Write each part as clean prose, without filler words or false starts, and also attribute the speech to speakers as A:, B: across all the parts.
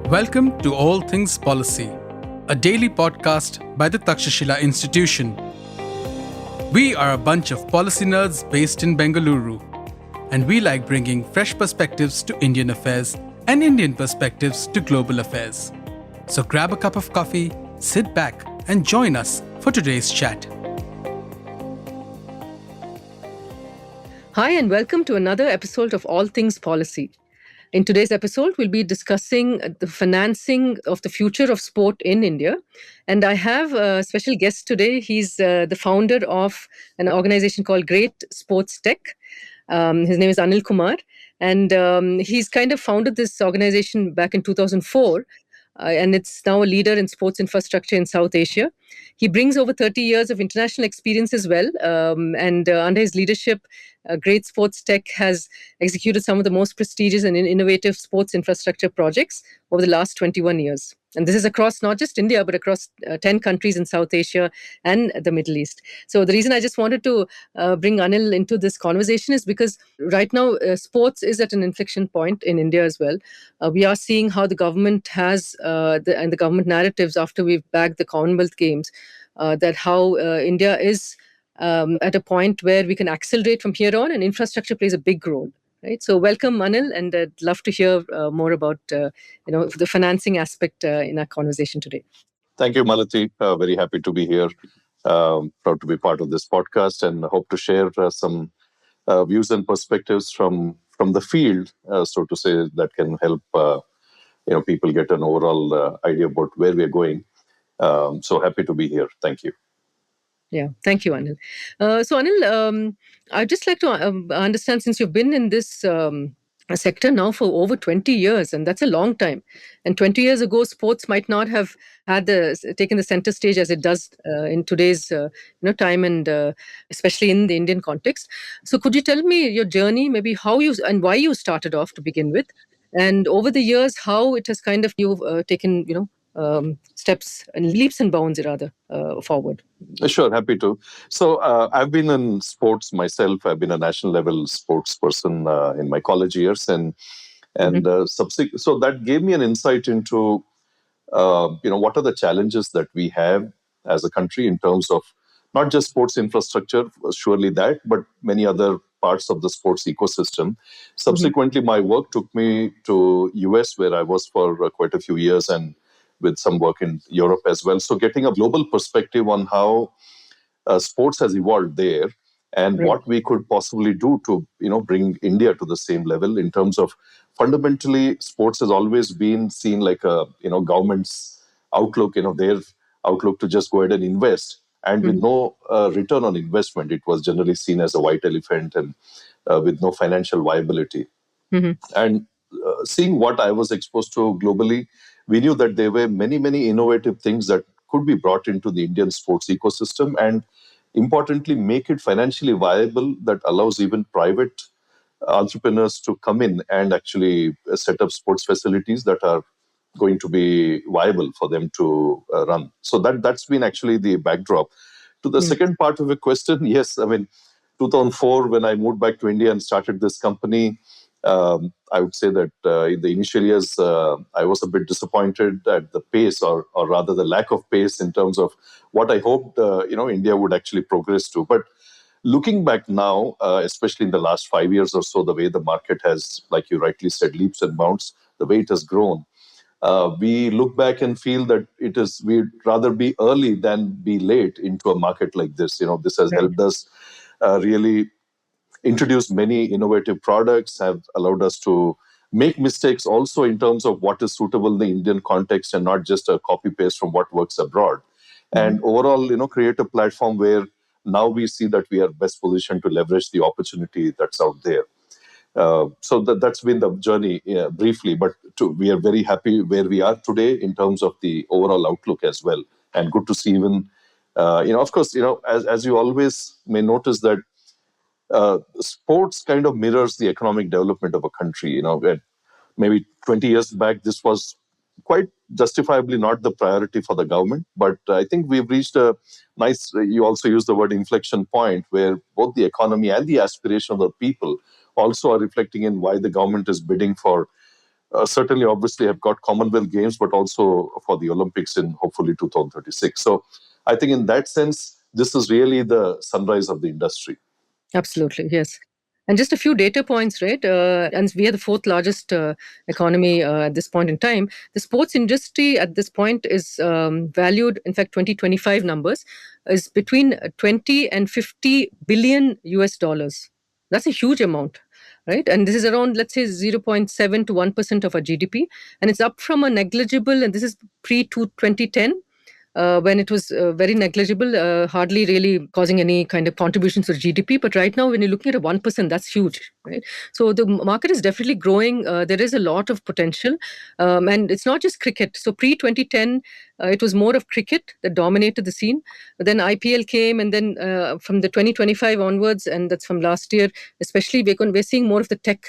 A: Welcome to All Things Policy, a daily podcast by the Takshashila Institution. We are a bunch of policy nerds based in Bengaluru, and we like bringing fresh perspectives to Indian affairs and Indian perspectives to global affairs. So grab a cup of coffee, sit back, and join us for today's chat.
B: Hi, and welcome to another episode of All Things Policy. In today's episode, we'll be discussing the financing of the future of sport in India. And I have a special guest today. He's the founder of an organization called Great SportsTech. His name is Anil Kumar. And he's kind of founded this organization back in 2004. And it's now a leader in sports infrastructure in South Asia. He brings over 30 years of international experience as well. And under his leadership, Great SportsTech has executed some of the most prestigious and innovative sports infrastructure projects over the last 21 years. And this is across not just India, but across 10 countries in South Asia and the Middle East. So the reason I just wanted to bring Anil into this conversation is because right now sports is at an inflection point in India as well. We are seeing how the government has and the government narratives after we've bagged the Commonwealth Games, that how India is at a point where we can accelerate from here on, and infrastructure plays a big role. Right. So welcome, Anil, and I'd love to hear more about the financing aspect in our conversation today.
C: Thank you, Malathi. Very happy to be here. Proud to be part of this podcast, and hope to share some views and perspectives from the field, so to say, that can help people get an overall idea about where we are going. So happy to be here. Thank you.
B: Yeah, thank you, Anil. So, Anil, I'd just like to understand, since you've been in this sector now for over 20 years, and that's a long time. And 20 years ago, sports might not have had taken the center stage as it does in today's time, and especially in the Indian context. So, could you tell me your journey, maybe how you and why you started off to begin with, and over the years how it has kind of you've taken steps and leaps and bounds rather forward?
C: Sure, happy to. So I've been in sports myself. I've been a national level sports person in my college years, and so that gave me an insight into what are the challenges that we have as a country in terms of not just sports infrastructure, surely that, but many other parts of the sports ecosystem. Subsequently, my work took me to US, where I was for quite a few years, and with some work in Europe as well. So getting a global perspective on how sports has evolved there, and what we could possibly do to bring India to the same level in terms of fundamentally sports has always been seen like a government's outlook, their outlook to just go ahead and invest, and with no return on investment. It was generally seen as a white elephant and with no financial viability. And seeing what I was exposed to globally, we knew that there were many, many innovative things that could be brought into the Indian sports ecosystem, and importantly, make it financially viable, that allows even private entrepreneurs to come in and actually set up sports facilities that are going to be viable for them to run. So that's been actually the backdrop. To the second part of the question, yes, I mean, 2004, when I moved back to India and started this company, I would say that in the initial years, I was a bit disappointed at the pace, or rather the lack of pace in terms of what I hoped India would actually progress to. But looking back now, especially in the last 5 years or so, the way the market has, like you rightly said, leaps and bounds, the way it has grown, we look back and feel that we'd rather be early than be late into a market like this. This has helped us really introduced many innovative products, have allowed us to make mistakes also in terms of what is suitable in the Indian context, and not just a copy paste from what works abroad. And overall, create a platform where now we see that we are best positioned to leverage the opportunity that's out there. So that's been the journey briefly, but we are very happy where we are today in terms of the overall outlook as well. And good to see even, of course, as you always may notice that sports kind of mirrors the economic development of a country. Maybe 20 years back, this was quite justifiably not the priority for the government. But I think we've reached a nice, you also use the word inflection point, where both the economy and the aspiration of the people also are reflecting in why the government is bidding for certainly, obviously, have got Commonwealth Games, but also for the Olympics in hopefully 2036. So I think in that sense, this is really the sunrise of the industry.
B: Absolutely, yes. And just a few data points, right? And we are the fourth largest economy at this point in time. The sports industry at this point is valued, in fact, 2025 numbers, is between 20 and 50 billion US dollars. That's a huge amount, right? And this is around, let's say, 0.7 to 1% of our GDP. And it's up from a negligible, and this is pre 2010, when it was very negligible, hardly really causing any kind of contributions to GDP. But right now, when you're looking at a 1%, that's huge, right? So the market is definitely growing. There is a lot of potential. And it's not just cricket. So pre 2010, it was more of cricket that dominated the scene. But then IPL came, and then from the 2025 onwards, and that's from last year, especially, we're seeing more of the tech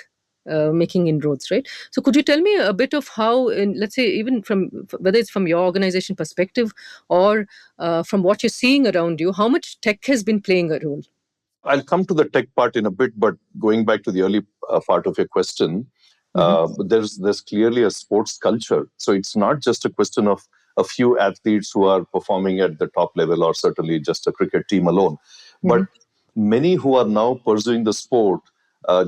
B: making inroads, right? So could you tell me a bit of how, let's say, even from whether it's from your organization perspective or from what you're seeing around you, how much tech has been playing a role?
C: I'll come to the tech part in a bit, but going back to the early part of your question, there's clearly a sports culture. So it's not just a question of a few athletes who are performing at the top level, or certainly just a cricket team alone, but many who are now pursuing the sport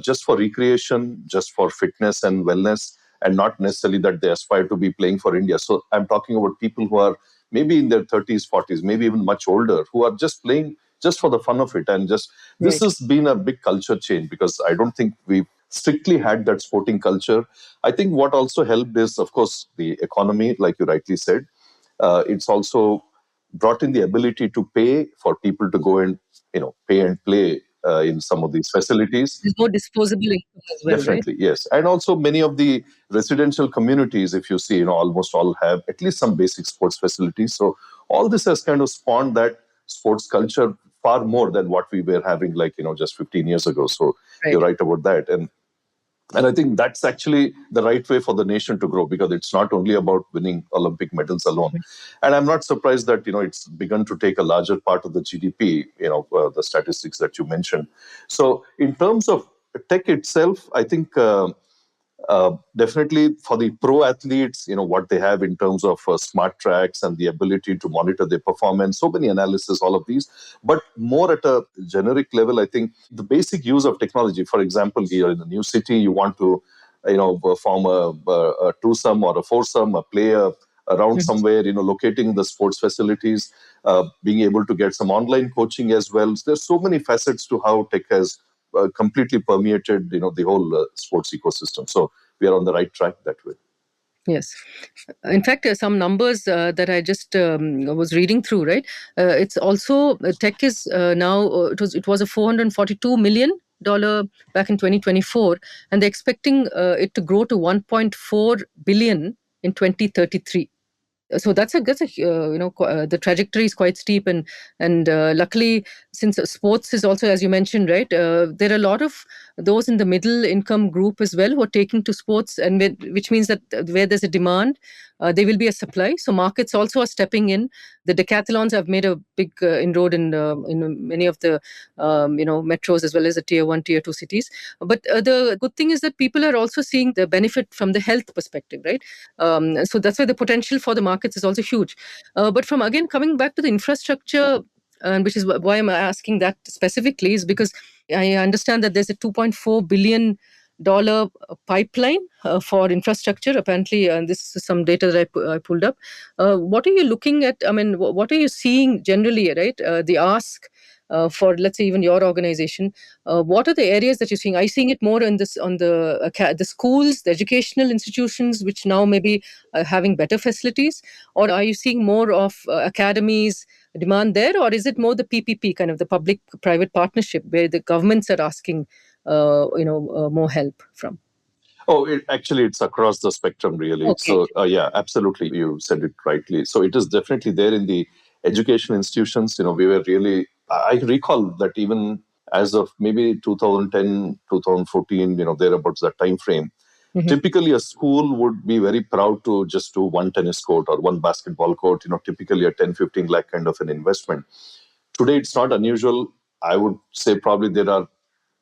C: just for recreation, just for fitness and wellness, and not necessarily that they aspire to be playing for India. So I'm talking about people who are maybe in their 30s, 40s, maybe even much older, who are just playing just for the fun of it. And just this
B: Right.
C: has been a big culture change, because I don't think we've strictly had that sporting culture. I think what also helped is, of course, the economy, like you rightly said. It's also brought in the ability to pay for people to go and pay and play in some of these facilities.
B: There's more disposable income as well, right?
C: Definitely, yes. And also many of the residential communities, if you see, almost all have at least some basic sports facilities. So all this has kind of spawned that sports culture far more than what we were having, like, just 15 years ago. So
B: Right.
C: you're right about that. And I think that's actually the right way for the nation to grow, because it's not only about winning Olympic medals alone. And I'm not surprised that, it's begun to take a larger part of the GDP, the statistics that you mentioned. So in terms of tech itself, I think definitely for the pro athletes, what they have in terms of smart tracks and the ability to monitor their performance, so many analysis, all of these. But more at a generic level, I think the basic use of technology, for example, you're in a new city, you want to, form a twosome or a foursome, a player around somewhere, locating the sports facilities, being able to get some online coaching as well. So there's so many facets to how tech has completely permeated, the whole sports ecosystem. So we are on the right track that way.
B: Yes. In fact, some numbers that I just was reading through, right? It's also tech is now it was a $442 million back in 2024, and they're expecting it to grow to 1.4 billion in 2033. So that's a the trajectory is quite steep, and luckily, since sports is also, as you mentioned, right, there are a lot of those in the middle income group as well who are taking to sports, and which means that where there's a demand, there will be a supply. So markets also are stepping in. The decathlons have made a big inroad in many of the metros, as well as the tier 1, tier 2 cities. But the good thing is that people are also seeing the benefit from the health perspective, right? So that's why the potential for the markets is also huge. But from, again, coming back to the infrastructure, and which is why I'm asking that specifically, is because I understand that there's a $2.4 billion pipeline for infrastructure, apparently, and this is some data that I pulled up. What are you looking at? I mean, what are you seeing generally, right? The ask for, let's say, even your organization. What are the areas that you're seeing? Are you seeing it more on the schools, the educational institutions, which now maybe are having better facilities, or are you seeing more of academies demand there, or is it more the PPP, kind of the public-private partnership, where the governments are asking more help from?
C: Oh, actually, it's across the spectrum, really.
B: Okay.
C: So, yeah, absolutely. You said it rightly. So it is definitely there in the education institutions. We were really, I recall that even as of maybe 2010, 2014, thereabouts that time frame, typically a school would be very proud to just do one tennis court or one basketball court, typically a 10, 15 lakh kind of an investment. Today, it's not unusual. I would say probably there are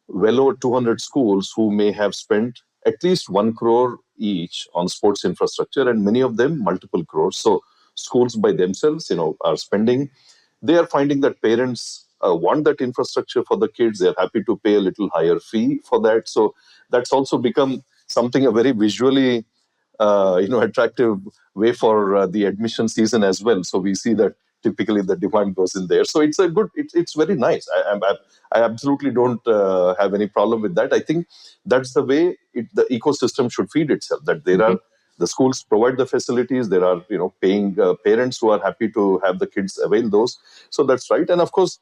C: well over 200 schools who may have spent at least 1 crore each on sports infrastructure, and many of them multiple crores. So schools by themselves, are spending. They are finding that parents want that infrastructure for the kids. They're happy to pay a little higher fee for that. So that's also become something a very visually attractive way for the admission season as well. So we see that typically the demand goes in there. So it's a good, it's very nice. I absolutely don't have any problem with that. I think that's the way the ecosystem should feed itself, that there are, the schools provide the facilities. There are, paying parents who are happy to have the kids avail those. So that's right. And of course,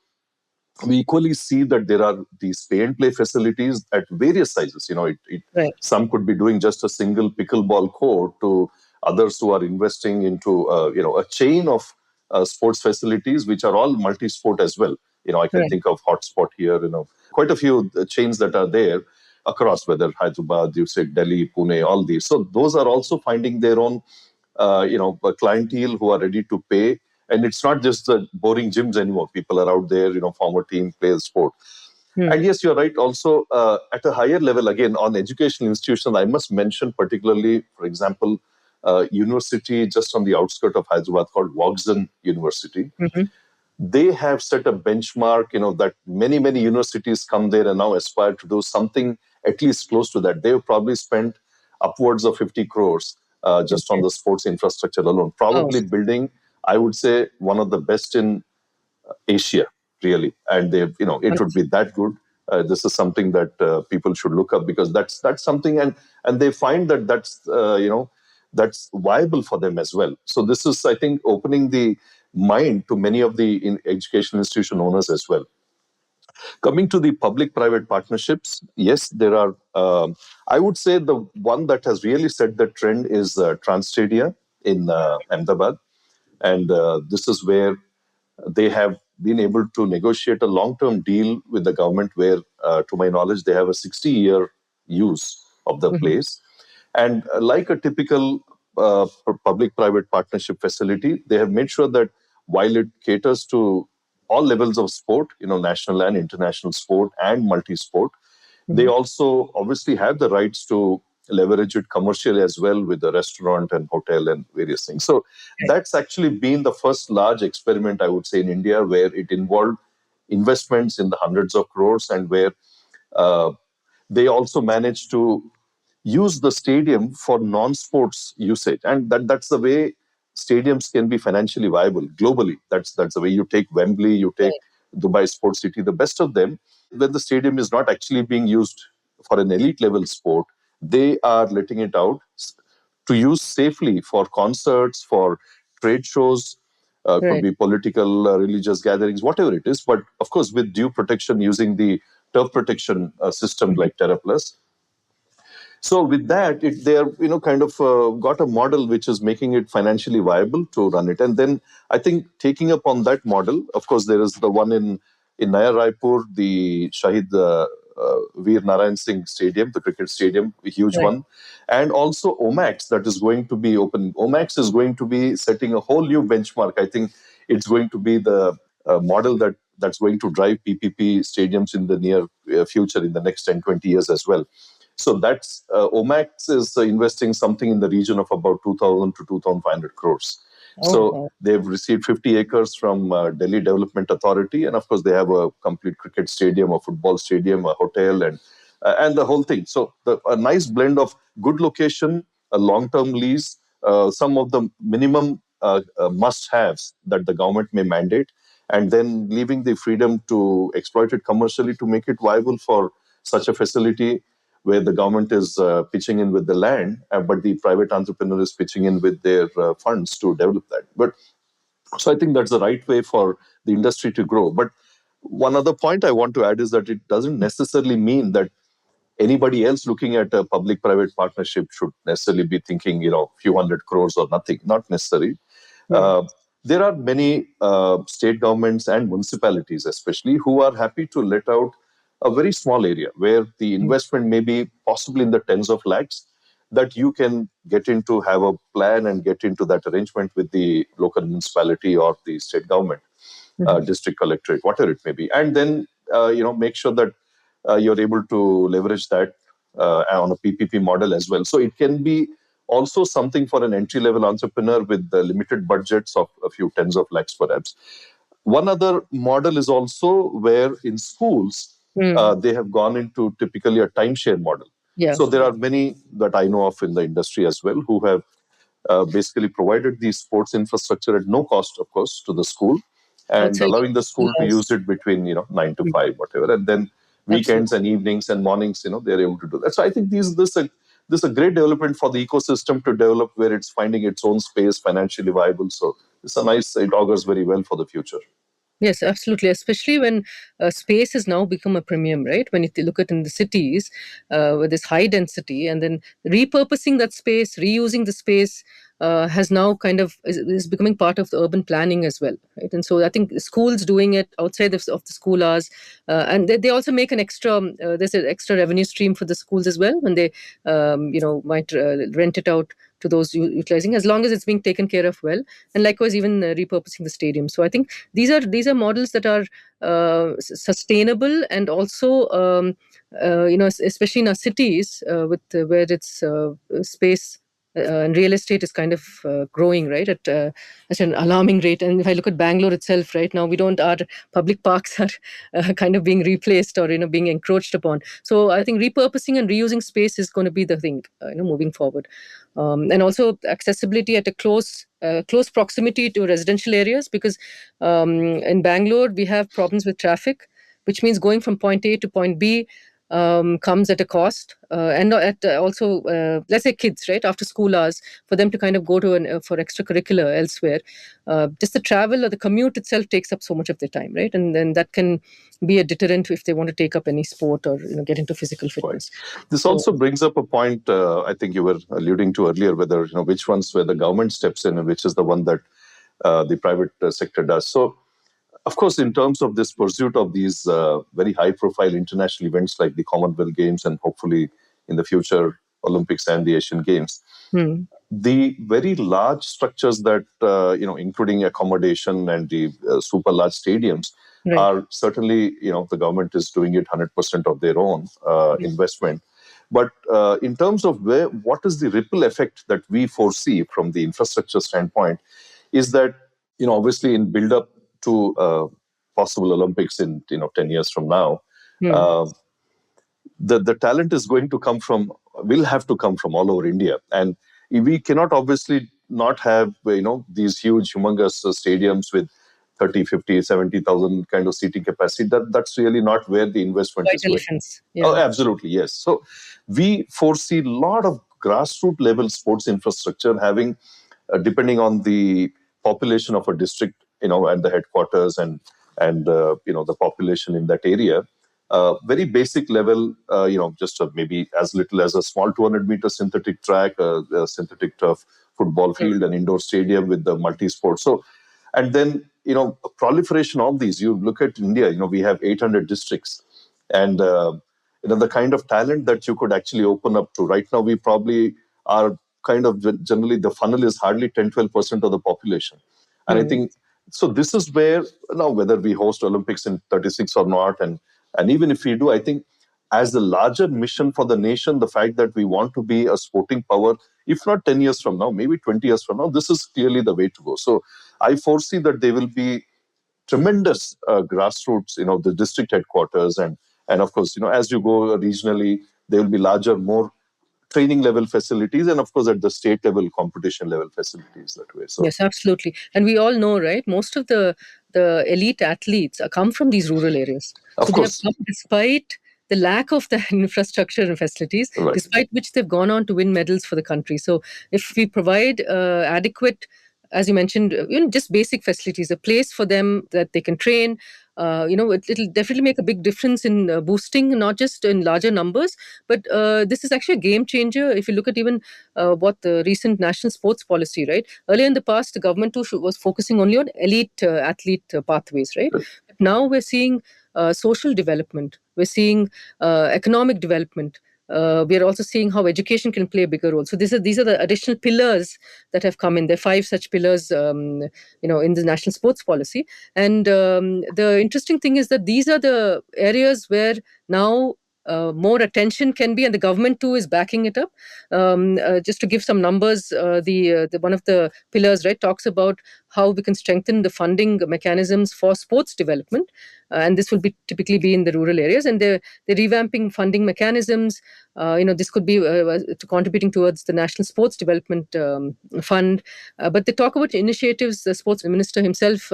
C: we equally see that there are these pay and play facilities at various sizes.
B: Right.
C: Some could be doing just a single pickleball court, to others who are investing into a chain of sports facilities which are all multi-sport as well. I can
B: Right.
C: think of Hotspot here. Quite a few chains that are there across, whether Hyderabad, you said Delhi, Pune, all these. So those are also finding their own a clientele who are ready to pay. And it's not just the boring gyms anymore. People are out there, former team players sport. And yes, you're right. Also, at a higher level, again, on educational institutions, I must mention particularly, for example, university just on the outskirts of Hyderabad called Wagzan University. They have set a benchmark, that many universities come there and now aspire to do something at least close to that. They've probably spent upwards of 50 crores just on the sports infrastructure alone, probably building, I would say, one of the best in Asia, really. And it would be that good. This is something that people should look up, because that's something, and they find that that's viable for them as well. So this is, I think, opening the mind to many of the education institution owners as well. Coming to the public-private partnerships, yes, there are. I would say the one that has really set the trend is Transstadia in Ahmedabad, and this is where they have been able to negotiate a long-term deal with the government where, to my knowledge, they have a 60-year use of the place. And like a typical public-private partnership facility, they have made sure that while it caters to all levels of sport, national and international sport and multi-sport, they also obviously have the rights to leverage it commercially as well, with the restaurant and hotel and various things. So that's actually been the first large experiment, I would say, in India, where it involved investments in the hundreds of crores, and where they also managed to use the stadium for non-sports usage. And that's the way stadiums can be financially viable globally. That's the way. You take Wembley, you take Dubai Sports City, the best of them. When the stadium is not actually being used for an elite level sport, they are letting it out to use safely for concerts, for trade shows, could be political, religious gatherings, whatever it is. But of course, with due protection, using the turf protection system like Terra Plus. So with that, they are kind of got a model which is making it financially viable to run it. And then I think taking up on that model, of course, there is the one in Naya Raipur, the Shahid Veer Narayan Singh Stadium, the cricket stadium, a huge one, and also Omax that is going to be open. Omax is going to be setting a whole new benchmark. I think it's going to be the model that's going to drive PPP stadiums in the near future, in the next 10, 20 years as well. So that's Omax is investing something in the region of about 2,000 to 2,500 crores. So they've received 50 acres from Delhi Development Authority, and of course they have a complete cricket stadium, a football stadium, a hotel, and the whole thing. So a nice blend of good location, a long-term lease, some of the minimum must-haves that the government may mandate, and then leaving the freedom to exploit it commercially to make it viable for such a facility, where the government is pitching in with the land, but the private entrepreneur is pitching in with their funds to develop that. But so I think that's the right way for the industry to grow. But one other point I want to add is that it doesn't necessarily mean that anybody else looking at a public-private partnership should necessarily be thinking, few hundred crores or nothing. Not necessary. There are many state governments and municipalities, especially, who are happy to let out a very small area where the investment may be possibly in the tens of lakhs, that you can get into, have a plan and get into that arrangement with the local municipality or the state government, district collectorate, whatever it may be. And then, make sure that you're able to leverage that on a PPP model as well. So it can be also something for an entry-level entrepreneur with the limited budgets of a few tens of lakhs perhaps. One other model is also where in schools, they have gone into typically a timeshare model.
B: Yeah.
C: So there are many that I know of in the industry as well who have basically provided the sports infrastructure at no cost, of course, to the school, and allowing the school to use it between 9 to 5, whatever, and then weekends and evenings and mornings, they're able to do that. So I think this is a great development for the ecosystem to develop, where it's finding its own space, financially viable. So it augurs very well for the future.
B: Yes, absolutely. Especially when space has now become a premium, right? When you look at in the cities with this high density, and then repurposing that space, reusing the space has now kind of is becoming part of the urban planning as well, right? And so I think schools doing it outside of the school hours, and they also make an extra. There's an extra revenue stream for the schools as well when they, might rent it out to those utilizing, as long as it's being taken care of well, and likewise even repurposing the stadium. So I think these are models that are sustainable, and also especially in our cities with where it's space and real estate is kind of growing, right, at an alarming rate. And if I look at Bangalore itself right now, our public parks are kind of being replaced or being encroached upon. So I think repurposing and reusing space is going to be the thing moving forward, and also accessibility at a close proximity to residential areas, because in Bangalore we have problems with traffic, which means going from point A to point B comes at a cost, and at also let's say kids, right, after school hours, for them to kind of go to for extracurricular elsewhere, just the travel or the commute itself takes up so much of their time, right? And then that can be a deterrent if they want to take up any sport or get into physical fitness.
C: Right. This also brings up a point I think you were alluding to earlier, whether which ones where the government steps in and which is the one that the private sector does. So of course, in terms of this pursuit of these very high-profile international events like the Commonwealth Games and hopefully in the future Olympics and the Asian Games, the very large structures that including accommodation and the super large stadiums are certainly the government is doing it 100% of their own investment. But in terms of what is the ripple effect that we foresee from the infrastructure standpoint, is that obviously in build-up to possible Olympics in 10 years from now, the talent is will have to come from all over India, and we cannot obviously not have these huge humongous stadiums with 30, 50, 70,000 kind of seating capacity. That's really not where the investment is going. Oh, absolutely, yes. So we foresee a lot of grassroots level sports infrastructure having, depending on the population of a district, and the headquarters and the population in that area, very basic level, just maybe as little as a small 200-meter synthetic track, a synthetic turf football field, an indoor stadium with the multi-sport. So, and then proliferation of these. You look at India, we have 800 districts, and the kind of talent that you could actually open up to. Right now, we probably are kind of generally the funnel is hardly 10-12% of the population, and I think. So this is where now, whether we host Olympics in 36 or not, and even if we do, I think as the larger mission for the nation, the fact that we want to be a sporting power, if not 10 years from now, maybe 20 years from now, this is clearly the way to go. So I foresee that there will be tremendous grassroots, the district headquarters, and of course, as you go regionally, there will be larger, more training level facilities, and of course at the state level competition level facilities that way. So
B: yes, absolutely. And we all know, right, most of the elite athletes come from these rural areas.
C: Of course.
B: They have come despite the lack of the infrastructure and facilities, despite which they've gone on to win medals for the country. So if we provide adequate, as you mentioned, just basic facilities, a place for them that they can train, it'll definitely make a big difference in boosting, not just in larger numbers, but this is actually a game changer. If you look at even what the recent national sports policy, right? Earlier in the past, the government too was focusing only on elite athlete pathways, right? But now we're seeing social development, we're seeing economic development. We are also seeing how education can play a bigger role. So these are the additional pillars that have come in. There are 5 such pillars, in the national sports policy. And the interesting thing is that these are the areas where now more attention can be, and the government too is backing it up. Just to give some numbers, the one of the pillars, right, talks about how we can strengthen the funding mechanisms for sports development, and this will be typically be in the rural areas, and they're revamping funding mechanisms. This could be contributing towards the National Sports Development Fund, but they talk about initiatives. The sports minister himself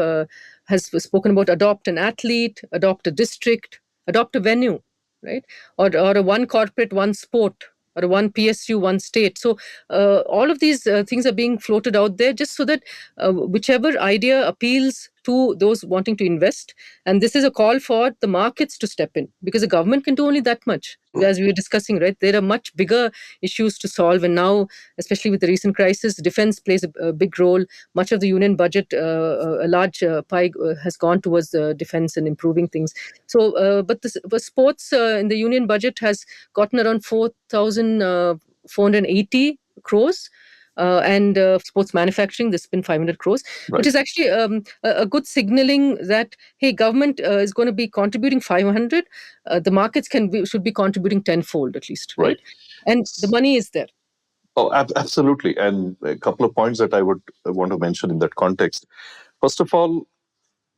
B: has spoken about adopt an athlete, adopt a district, adopt a venue, right? Or a one corporate, one sport, or a one PSU, one state. So all of these things are being floated out there just so that whichever idea appeals to those wanting to invest, and this is a call for the markets to step in, because the government can do only that much. As we were discussing, right, there are much bigger issues to solve, and now, especially with the recent crisis, defense plays a big role. Much of the union budget, a large pie, has gone towards defense and improving things. So, but the sports in the union budget has gotten around 4,480 crores. And sports manufacturing, there's been 500 crores,
C: Right.
B: which is actually a good signaling that, hey, government is going to be contributing 500, the markets should be contributing tenfold at least, right? And the money is there.
C: Oh, absolutely. And a couple of points that I would want to mention in that context. First of all,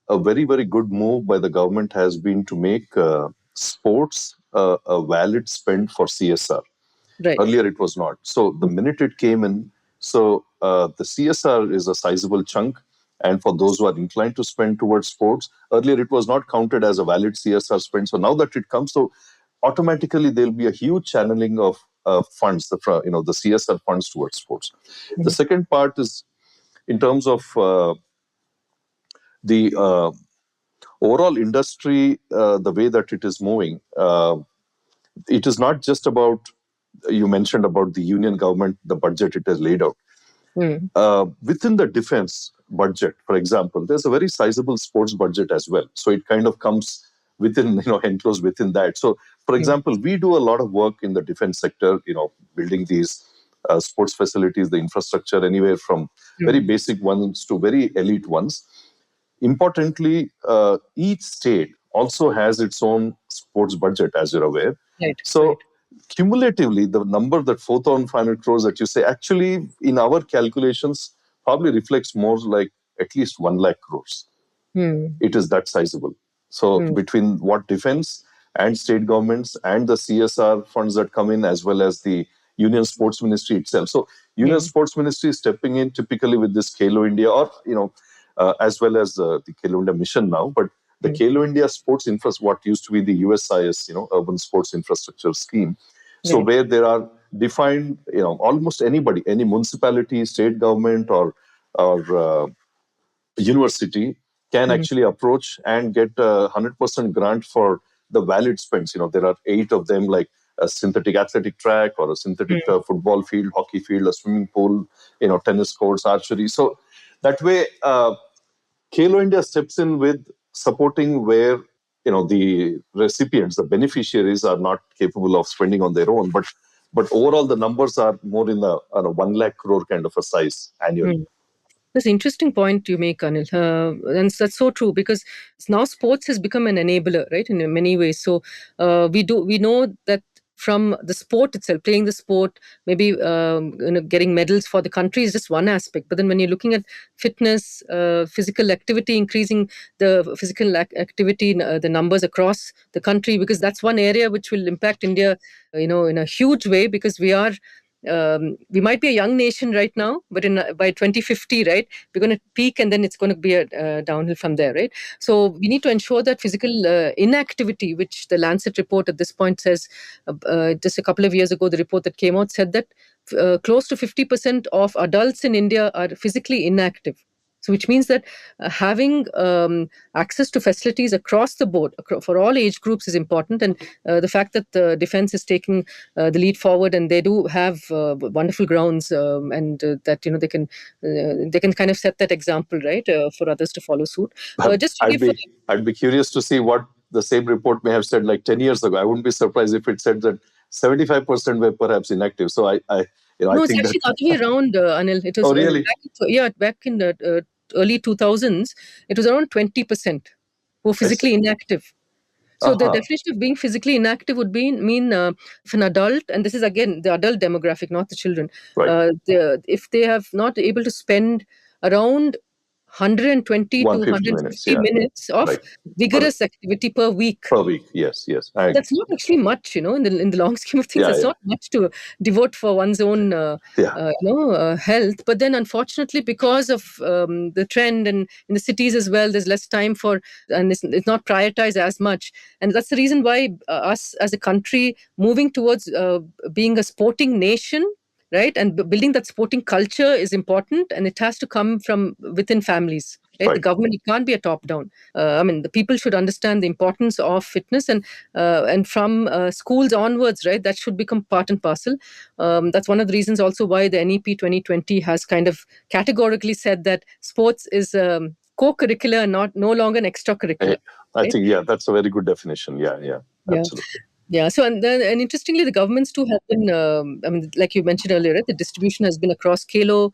C: a very, very good move by the government has been to make sports a valid spend for CSR.
B: Right.
C: Earlier, it was not. So the minute it came in, so the CSR is a sizable chunk. And for those who are inclined to spend towards sports, earlier it was not counted as a valid CSR spend. So now that it comes, so automatically there'll be a huge channeling of funds, the CSR funds towards sports. Mm-hmm. The second part is in terms of the overall industry, the way that it is moving. It is not just about, you mentioned about the union government, the budget it has laid out. Within the defense budget, for example, there's a very sizable sports budget as well. So it kind of comes within, enclosed within that. So, for example, we do a lot of work in the defense sector, building these sports facilities, the infrastructure, anywhere from very basic ones to very elite ones. Importantly, each state also has its own sports budget, as you're aware.
B: Right.
C: So,
B: right.
C: Cumulatively, the number, that 4,500 crores that you say, actually, in our calculations, probably reflects more like at least 1 lakh crores. It is that sizable. So between what defense and state governments and the CSR funds that come in, as well as the Union Sports Ministry itself. So Union Sports Ministry is stepping in typically with this Khelo India, or, as well as the Khelo India mission now, but the Khelo India Sports Infrastructure, what used to be the USIS, Urban Sports Infrastructure Scheme. So where there are defined, almost anybody, any municipality, state government, or university can actually approach and get a 100% grant for the valid spends. There are 8 of them, like a synthetic athletic track or a synthetic football field, hockey field, a swimming pool, tennis courts, archery. So that way, Khelo India steps in with supporting where the recipients, the beneficiaries, are not capable of spending on their own. But overall, the numbers are more in the 1 lakh crore kind of a size annually.
B: That's an interesting point you make, Anil. And that's so true, because now sports has become an enabler, right, in many ways. So we know that from the sport itself, playing the sport, maybe getting medals for the country is just one aspect. But then when you're looking at fitness, physical activity, increasing the physical activity, the numbers across the country, because that's one area which will impact India, in a huge way, because we might be a young nation right now, but by 2050, right, we're going to peak, and then it's going to be a downhill from there, right? So we need to ensure that physical inactivity, which the Lancet report at this point says, just a couple of years ago, the report that came out said that close to 50% of adults in India are physically inactive. So which means that having access to facilities across the board for all age groups is important. And the fact that the defense is taking the lead forward, and they do have wonderful grounds, and that they can kind of set that example, right, for others to follow suit.
C: I'd be curious to see what the same report may have said like 10 years ago. I wouldn't be surprised if it said that 75% were perhaps inactive. So I
B: it's actually the other way around, Anil. It was
C: really?
B: Back in the early 2000s, it was around 20% who were physically inactive. So the definition of being physically inactive would mean if an adult, and this is again the adult demographic, not the children,
C: Right.
B: if they have not able to spend around 120 to
C: 150 minutes.
B: 150
C: Yeah.
B: minutes of
C: Right.
B: vigorous activity per week.
C: Per week. Yes. I agree.
B: That's not actually much, in the long scheme of things. It's not much to devote for one's own, health. But then, unfortunately, because of the trend and in the cities as well, there's less time for, and it's not prioritized as much. And that's the reason why us as a country moving towards being a sporting nation, right, and building that sporting culture is important, and it has to come from within families. Right? The government, it can't be a top down. The people should understand the importance of fitness, and from schools onwards, right, that should become part and parcel. That's one of the reasons also why the NEP 2020 has kind of categorically said that sports is co-curricular and no longer an extracurricular.
C: I think, that's a very good definition. Yeah, absolutely.
B: Yeah. So, and interestingly, the governments too have been, like you mentioned earlier, right, the distribution has been across Khelo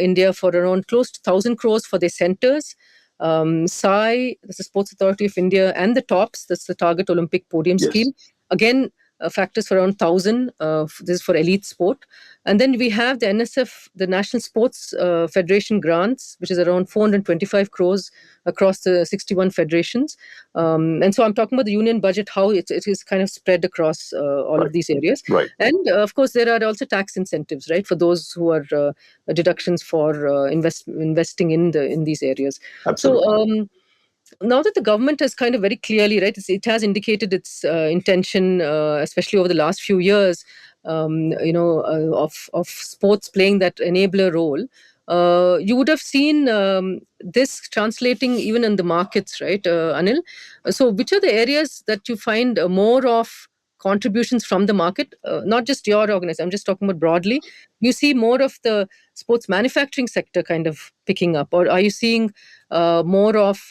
B: India for around close to 1,000 crores for their centers. SAI, that's the Sports Authority of India, and the TOPS, that's the Target Olympic Podium Scheme. Again, factors for around 1,000. This is for elite sport. And then we have the NSF, the National Sports Federation grants, which is around 425 crores across the 61 federations. And so I'm talking about the union budget, how it is kind of spread across all of these areas.
C: Right.
B: And of course, there are also tax incentives, right, for those who are deductions for investing in these areas.
C: Absolutely.
B: So, now that the government has kind of very clearly, right, it has indicated its intention, especially over the last few years, of sports playing that enabler role. You would have seen this translating even in the markets, right, Anil? So, which are the areas that you find more of contributions from the market, not just your organization, I'm just talking about broadly? You see more of the sports manufacturing sector kind of picking up, or are you seeing more of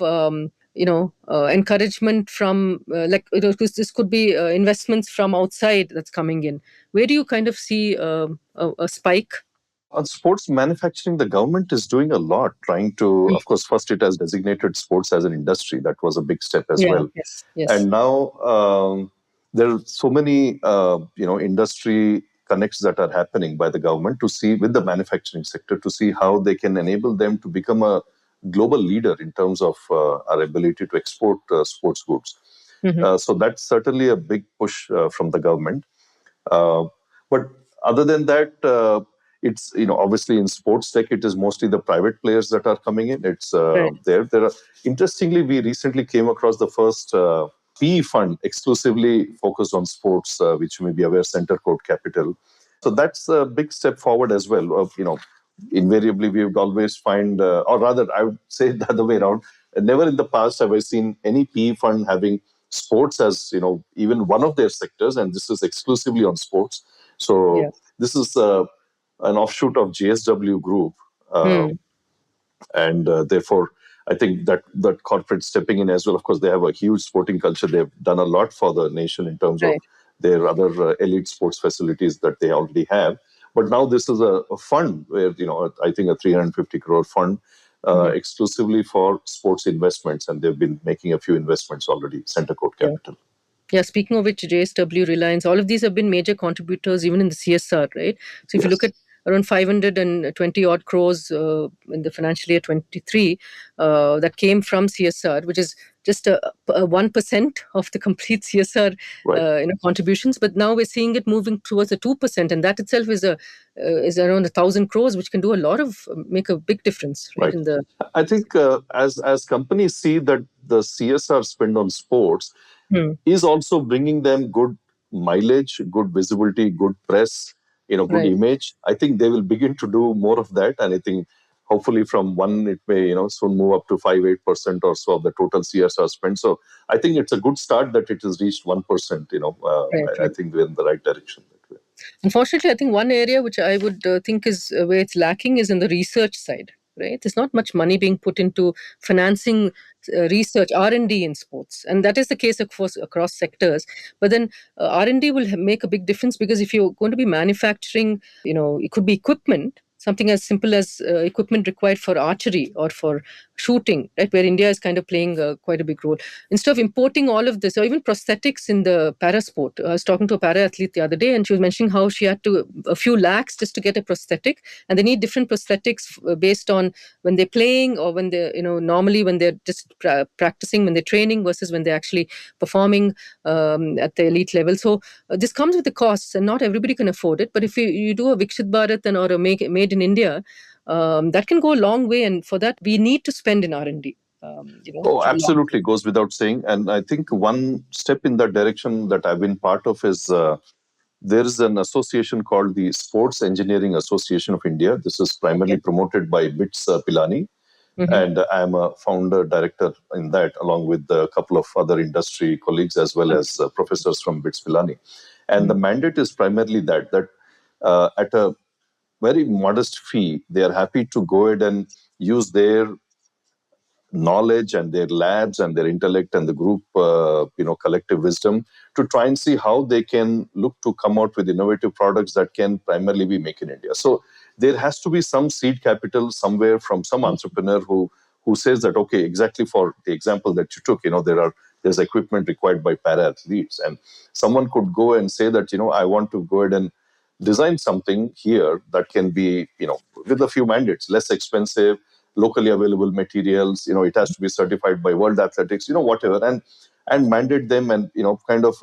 B: encouragement from because this could be investments from outside that's coming in? Where do you kind of see a spike?
C: On sports manufacturing, the government is doing a lot, trying to, of course, first it has designated sports as an industry. That was a big step as well.
B: Yes.
C: And now there are so many, industry connects that are happening by the government to see with the manufacturing sector to see how they can enable them to become a global leader in terms of our ability to export sports goods. So that's certainly a big push from the government. But other than that, it's obviously in sports tech it is mostly the private players that are coming in. It's there are, interestingly, we recently came across the first PE fund exclusively focused on sports, which you may be aware, Center Court Capital. So that's a big step forward as well. Invariably we would always find, or rather I would say the other way around, never in the past have I seen any PE fund having sports as even one of their sectors, and this is exclusively on sports. So this is an offshoot of JSW Group, and therefore I think that corporate stepping in as well. Of course, they have a huge sporting culture. They've done a lot for the nation in terms of their other elite sports facilities that they already have. But now this is a fund where I think a 350 crore fund exclusively for sports investments, and they've been making a few investments already. Center Court Capital.
B: Yeah, speaking of which, JSW, Reliance, all of these have been major contributors even in the CSR, right? So if you look at around 520 odd crores in the financial year 23 that came from CSR, which is just a 1% of the complete CSR contributions. But now we're seeing it moving towards a 2%, and that itself is around 1,000 crores, which can do a lot of make a big difference. Right.
C: I think as companies see that the CSR spend on sports is also bringing them good mileage, good visibility, good press, good image, I think they will begin to do more of that. And I think hopefully from one, it may, soon move up to 5-8% or so of the total CSR spend. So I think it's a good start that it has reached 1%, I think we're in the right direction that way.
B: Unfortunately, I think one area which I would think is where it's lacking is in the research side. Right, there's not much money being put into financing research, R&D in sports, and that is the case, of course, across sectors. But then R&D will make a big difference, because if you're going to be manufacturing, it could be equipment. something as simple as equipment required for archery or for shooting, right, where India is kind of playing quite a big role. Instead of importing all of this, or even prosthetics in the para sport. I was talking to a para athlete the other day, and she was mentioning how she had to a few lakhs just to get a prosthetic, and they need different prosthetics based on when they're playing or when they're, normally when they're just practicing, when they're training versus when they're actually performing at the elite level. So this comes with the costs, and not everybody can afford it. But if you do a Viksit Bharat or a made in India, that can go a long way. And for that, we need to spend in R&D.
C: Oh, absolutely. Goes without saying. And I think one step in that direction that I've been part of is there is an association called the Sports Engineering Association of India. This is primarily promoted by BITS Pilani. And I'm a founder director in that, along with a couple of other industry colleagues as well as professors from BITS Pilani. And the mandate is primarily that at a very modest fee, they are happy to go ahead and use their knowledge and their labs and their intellect and the group, collective wisdom to try and see how they can look to come out with innovative products that can primarily be made in India. So there has to be some seed capital somewhere from some entrepreneur who says that, okay, exactly for the example that you took, there's equipment required by para athletes, and someone could go and say that, I want to go ahead and design something here that can be, with a few mandates, less expensive, locally available materials, it has to be certified by World Athletics, whatever, and mandate them and, kind of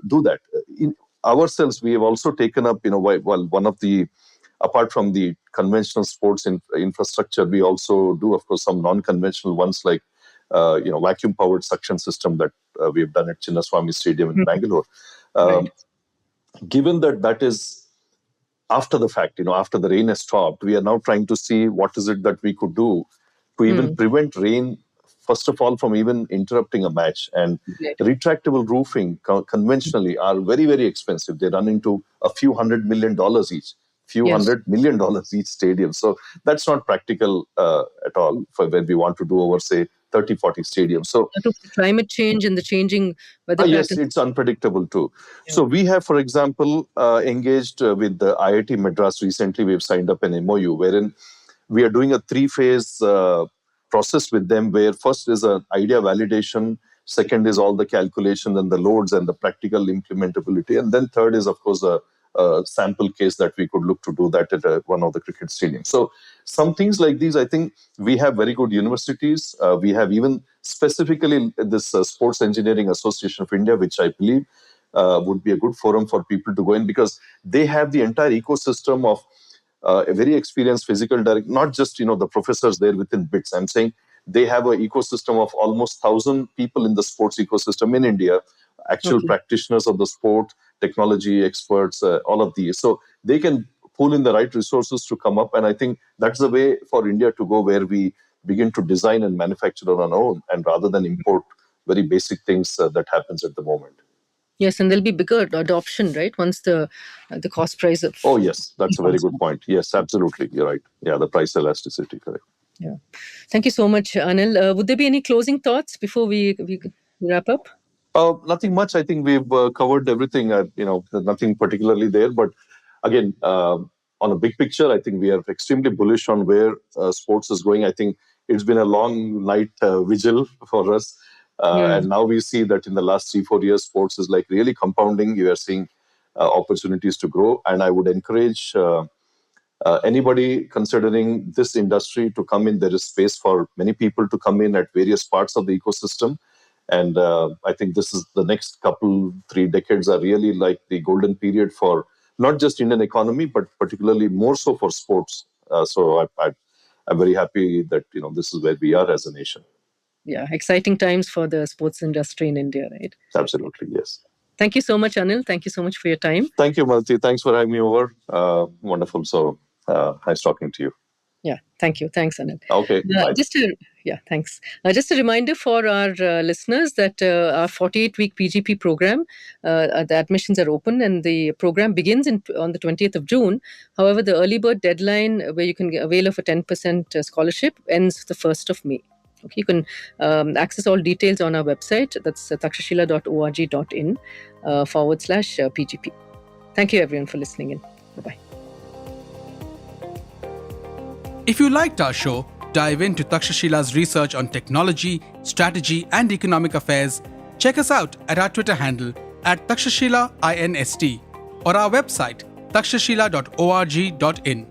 C: do that. In ourselves, we have also taken up, one of the, apart from the conventional sports infrastructure, we also do, of course, some non-conventional ones like, vacuum-powered suction system that we have done at Chinnaswamy Stadium in Bangalore.
B: Right.
C: Given that is after the fact, after the rain has stopped, we are now trying to see what is it that we could do to even prevent rain, first of all, from even interrupting a match. And retractable roofing conventionally are very, very expensive. They run into a few $100 million each, $100 million each stadium. So that's not practical at all for when we want to do over, say, 30, 40 stadiums. So
B: climate change and the changing weather patterns.
C: Yes, it's unpredictable too. Yeah. So we have, for example, engaged with the IIT Madras recently. We've signed up an MOU wherein we are doing a 3-phase process with them, where first is an idea validation, second is all the calculations and the loads and the practical implementability, and then third is, of course, a sample case that we could look to do that at one of the cricket stadiums. So some things like these, I think we have very good universities. We have even specifically this Sports Engineering Association of India, which I believe would be a good forum for people to go in, because they have the entire ecosystem of a very experienced physical director, not just, the professors there within BITS. I'm saying they have an ecosystem of almost 1,000 people in the sports ecosystem in India, actual practitioners of the sport, technology experts, all of these. So they can pull in the right resources to come up. And I think that's the way for India to go, where we begin to design and manufacture on our own, and rather than import very basic things that happens at the moment.
B: Yes, and there'll be bigger adoption, right? Once the cost price of...
C: Oh, yes, that's a very good point. Yes, absolutely. You're right. Yeah, the price elasticity, correct.
B: Yeah. Thank you so much, Anil. Would there be any closing thoughts before we wrap up?
C: Nothing much. I think we've covered everything. Nothing particularly there. But again, on a big picture, I think we are extremely bullish on where sports is going. I think it's been a long night vigil for us. And now we see that in the last 3-4 years, sports is like really compounding. You are seeing opportunities to grow. And I would encourage anybody considering this industry to come in. There is space for many people to come in at various parts of the ecosystem. And I think this is the next 3 decades are really like the golden period for not just Indian economy, but particularly more so for sports. So I'm very happy that, this is where we are as a nation.
B: Yeah, exciting times for the sports industry in India, right?
C: Absolutely, yes.
B: Thank you so much, Anil. Thank you so much for your time.
C: Thank you, Malathi. Thanks for having me over. Wonderful. So nice talking to you.
B: Yeah, thank you. Thanks, Anil.
C: Okay.
B: Thanks. Just a reminder for our listeners that our 48-week PGP program, the admissions are open, and the program begins on the 20th of June. However, the early bird deadline, where you can avail of a 10% scholarship, ends the 1st of May. Okay, you can access all details on our website. That's takshashila.org.in /PGP. Thank you, everyone, for listening in. Bye-bye.
A: If you liked our show, dive into Takshashila's research on technology, strategy, and economic affairs. Check us out at our Twitter handle @TakshashilaINST or our website takshashila.org.in.